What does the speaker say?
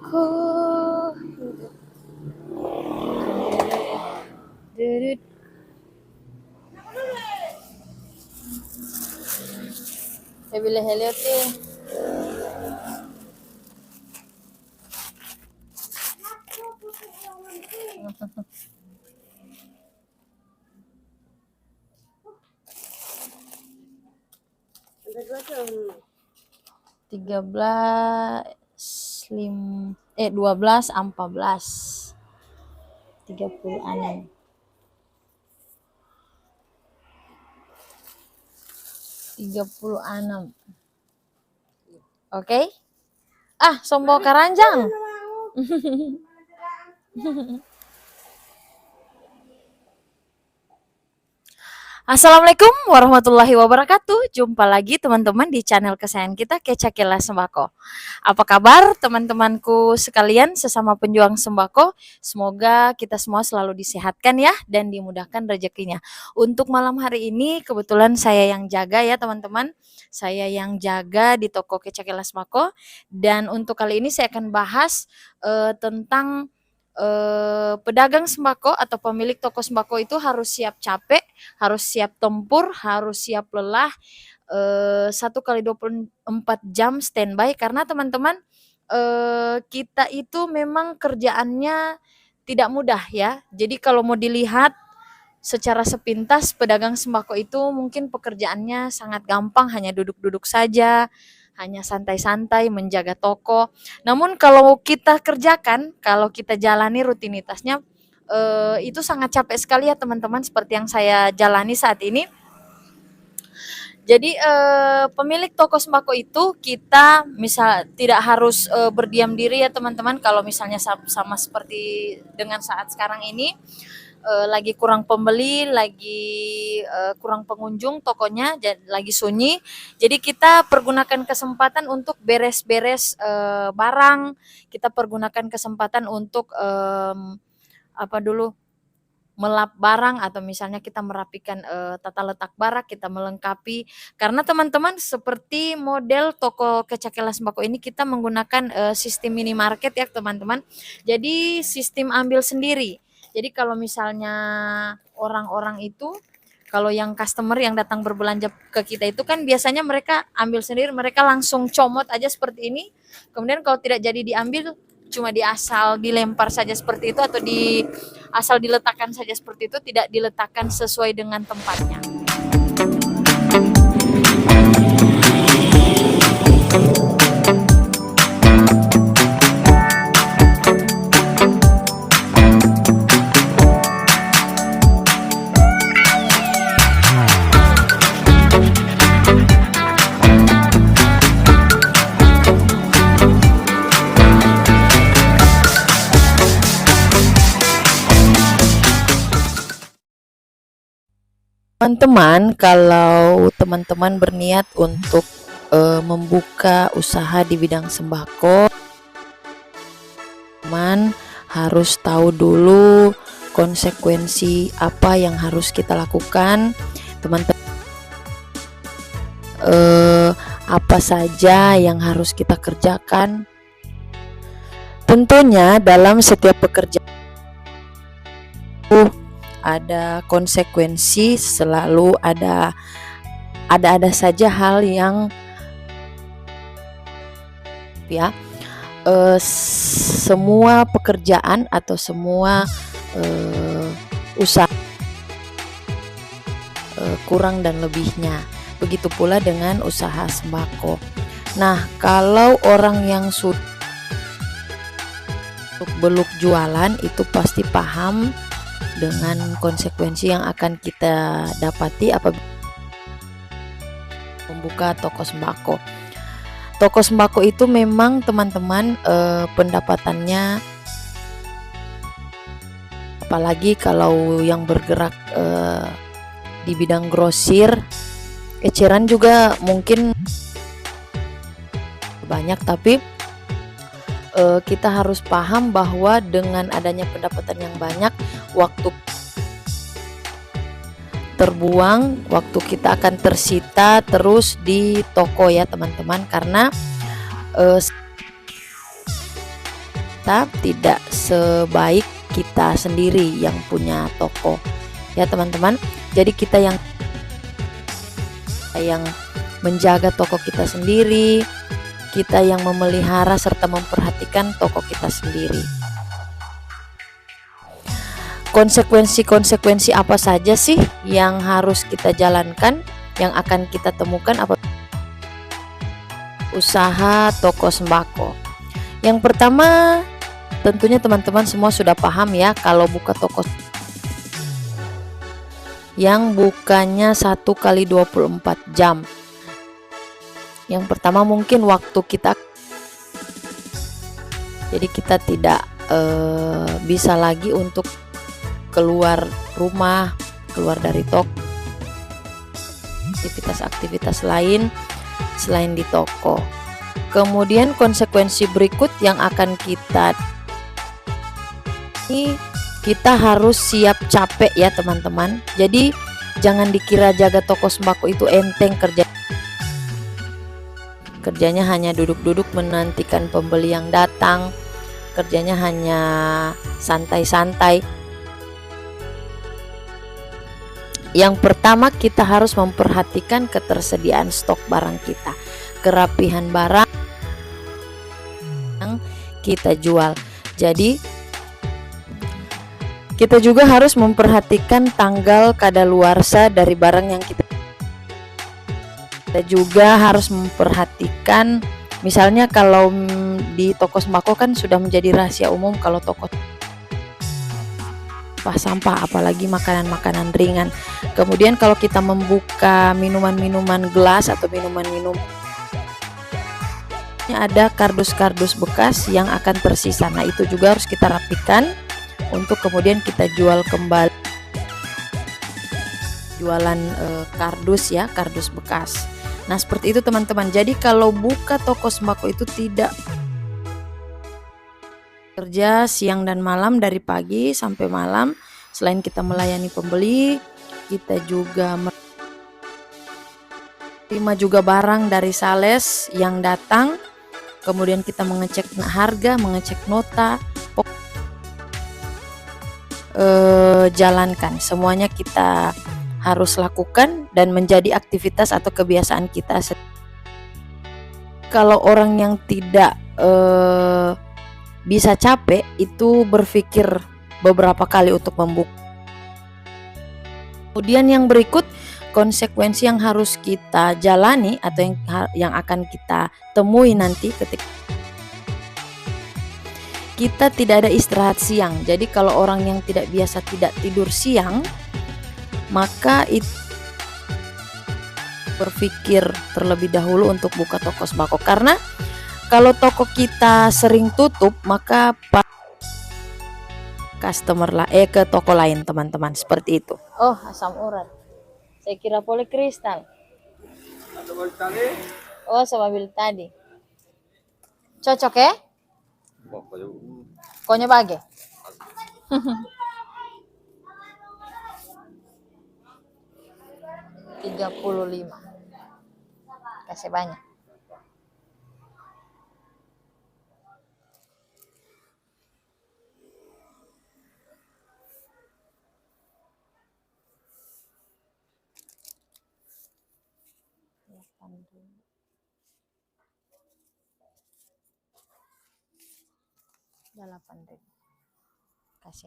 Ku hidup. Dudut. Saya pilih Helioti. Tiga belas 12 14 36 36. Oke. Sombo Karanjang. Assalamualaikum warahmatullahi wabarakatuh. Jumpa lagi teman-teman di channel kesayangan kita, Kecakilas Sembako. Apa kabar teman-temanku sekalian sesama penjuang sembako? Semoga kita semua selalu disehatkan ya dan dimudahkan rezekinya. Untuk malam hari ini kebetulan saya yang jaga ya teman-teman. Saya yang jaga di toko Kecakilas Sembako, dan untuk kali ini saya akan bahas tentang pedagang sembako atau pemilik toko sembako itu harus siap capek, harus siap tempur, harus siap lelah 1 kali 24 jam standby, karena teman-teman kita itu memang kerjaannya tidak mudah ya. Jadi kalau mau dilihat secara sepintas pedagang sembako itu mungkin pekerjaannya sangat gampang, hanya duduk-duduk saja, hanya santai-santai menjaga toko. Namun kalau kita kerjakan, kalau kita jalani rutinitasnya itu sangat capek sekali ya teman-teman, seperti yang saya jalani saat ini. Jadi pemilik toko sembako itu kita misal tidak harus berdiam diri ya teman-teman. Kalau misalnya sama seperti dengan saat sekarang ini, lagi kurang pembeli, lagi kurang pengunjung tokonya, lagi sunyi. Jadi kita pergunakan kesempatan untuk beres-beres barang, kita pergunakan kesempatan untuk melap barang, atau misalnya kita merapikan tata letak barang, kita melengkapi. Karena teman-teman seperti model toko Kecakilas Sembako ini kita menggunakan sistem minimarket ya teman-teman. Jadi sistem ambil sendiri. Jadi kalau misalnya orang-orang itu, kalau yang customer yang datang berbelanja ke kita itu kan biasanya mereka ambil sendiri, mereka langsung comot aja seperti ini. Kemudian kalau tidak jadi diambil, cuma asal dilempar saja seperti itu, atau asal diletakkan saja seperti itu, tidak diletakkan sesuai dengan tempatnya. Teman-teman, kalau teman-teman berniat untuk membuka usaha di bidang sembako, teman harus tahu dulu konsekuensi apa yang harus kita lakukan. Teman-teman, apa saja yang harus kita kerjakan. Tentunya dalam setiap pekerjaan ada konsekuensi, selalu ada saja hal yang ya semua pekerjaan atau semua usaha kurang dan lebihnya. Begitu pula dengan usaha sembako. Nah, kalau orang yang sudah beluk jualan itu pasti paham dengan konsekuensi yang akan kita dapati apabila membuka toko sembako. Toko sembako itu memang teman-teman pendapatannya, apalagi kalau yang bergerak di bidang grosir, eceran juga mungkin banyak, tapi kita harus paham bahwa dengan adanya pendapatan yang banyak, waktu terbuang, waktu kita akan tersita terus di toko ya teman-teman, karena kita tidak sebaik kita sendiri yang punya toko ya teman-teman. Jadi kita yang menjaga toko kita sendiri, kita yang memelihara serta memperhatikan toko kita sendiri. Konsekuensi apa saja sih yang harus kita jalankan, yang akan kita temukan apa usaha toko sembako? Yang pertama, tentunya teman-teman semua sudah paham ya, kalau buka toko yang bukannya 1 kali 24 jam. Yang pertama mungkin waktu kita, jadi kita tidak bisa lagi untuk keluar rumah, keluar dari toko, aktivitas lain selain di toko. Kemudian konsekuensi berikut yang akan kita harus siap capek ya teman-teman. Jadi jangan dikira jaga toko sembako itu enteng, kerjanya hanya duduk-duduk menantikan pembeli yang datang, kerjanya hanya santai-santai. Yang pertama, kita harus memperhatikan ketersediaan stok barang kita, kerapihan barang yang kita jual. Jadi kita juga harus memperhatikan tanggal kadaluarsa dari barang yang kita juga harus memperhatikan, misalnya kalau di toko sembako kan sudah menjadi rahasia umum kalau toko sampah, apalagi makanan-makanan ringan. Kemudian kalau kita membuka minuman-minuman gelas atau minuman-minum, ada kardus-kardus bekas yang akan tersisa. Nah, itu juga harus kita rapikan untuk kemudian kita jual kembali. Jualan kardus ya, kardus bekas. Nah, seperti itu teman-teman. Jadi kalau buka toko sembako itu tidak kerja siang dan malam, dari pagi sampai malam. Selain kita melayani pembeli, kita juga terima juga barang dari sales yang datang. Kemudian kita mengecek harga, mengecek nota, jalankan. Semuanya kita harus lakukan dan menjadi aktivitas atau kebiasaan kita. Kalau orang yang tidak bisa capek itu berpikir beberapa kali untuk membuka. Kemudian yang berikut, konsekuensi yang harus kita jalani atau yang akan kita temui nanti ketika kita tidak ada istirahat siang. Jadi kalau orang yang tidak biasa tidak tidur siang, maka itu berpikir terlebih dahulu untuk buka toko sembako, karena kalau toko kita sering tutup, maka customer ke toko lain teman-teman, seperti itu. Oh, asam urat. Saya kira polikristal. Oh, sama bil tadi. Cocok ya? Pokoknya bagi. 35. Kasih banyak. Delapan ribu. Kasih.